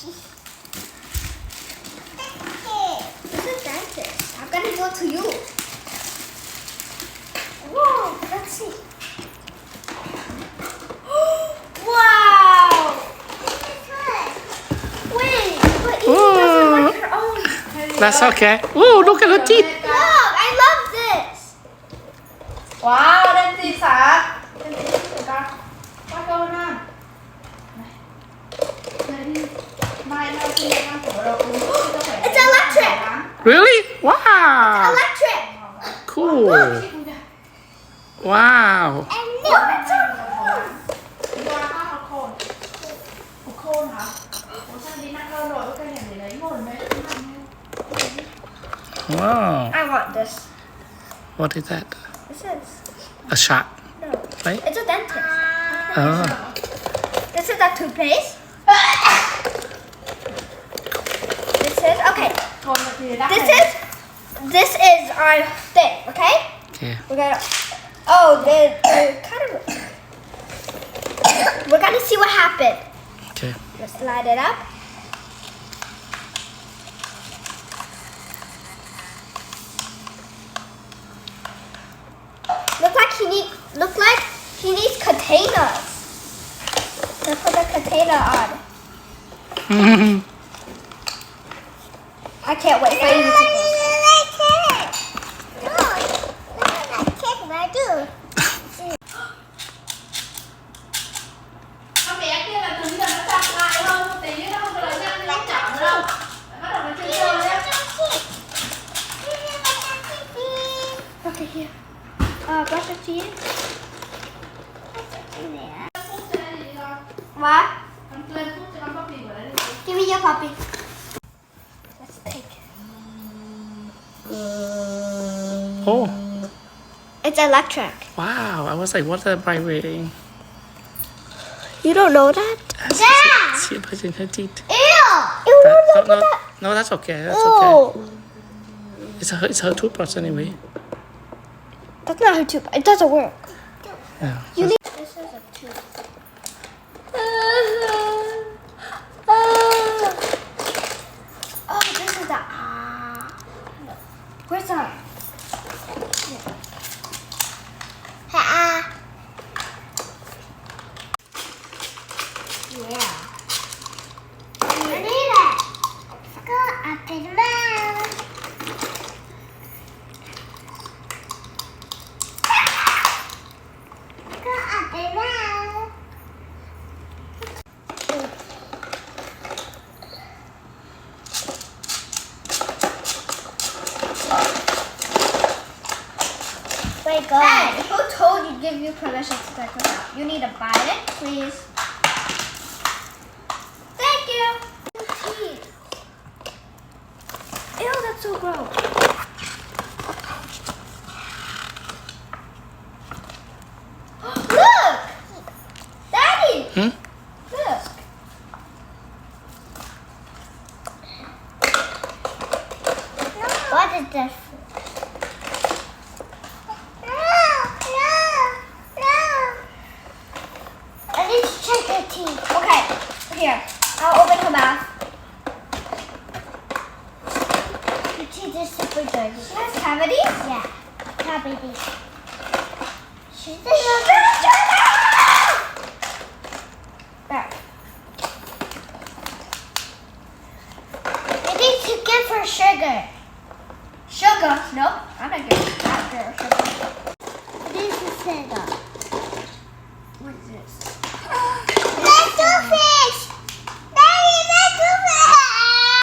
This is dentist. I'm gonna go to you. Whoa, let's see. Wow! Wait, but Evie doesn't like her own. That's okay. Ooh, look at her teeth. Look, I love this. Wow, dentist hả? Dentist của con. Qua câu nào. It's electric. Really? Wow. Electric. Cool. Wow. And no, it's a Khôn hả? Ủa sao đi nặng lâu rồi, cái này để lấy nguồn đấy. Wow. I want this. What is that? This is A shark, no. right? It's a dentist. Oh. This is a toothpaste. This is okay. Khôn là thì đắt This is our thing. Okay. Okay. We're gonna. Oh, the kind of. We're gonna see what happened. Okay. Just slide it up. Look like he needs containers. Let's put the container on. I can't wait for you to go. Con bé kia là cứng giờ nó chặt lại hơn một tí nó không có lấy răng nó chậm nữa đâu. Bắt đầu nó chơi chơi đấy. Okay, here. Brush your teeth. What? Give me your puppy. Let's take it. Oh. It's electric. Wow. I was like, what are vibrating? You don't know that? She put in her teeth. Ew! Ew, No, look no, at that. no, that's okay. That's okay. Ew. It's her toothbrush anyway. That's not her tooth. It doesn't work. Yeah. You need. This is a tooth. Oh, this is the Where's the? Yeah. I need it. Go up in the mouth. Go up in the mouth. Wait, go. Hey, who told you give you permission to take this out? You need to buy it, please. Thank you. Ew, that's so gross. Look! Daddy! Hmm? Look. What is this? I need to check her teeth. Okay, here. I'll open her mouth. Her teeth are super dirty. She has cavities? Yeah, cavities. She's the There. I need to give her sugar. Sugar? No, I'm not giving that girl sugar. This is sugar.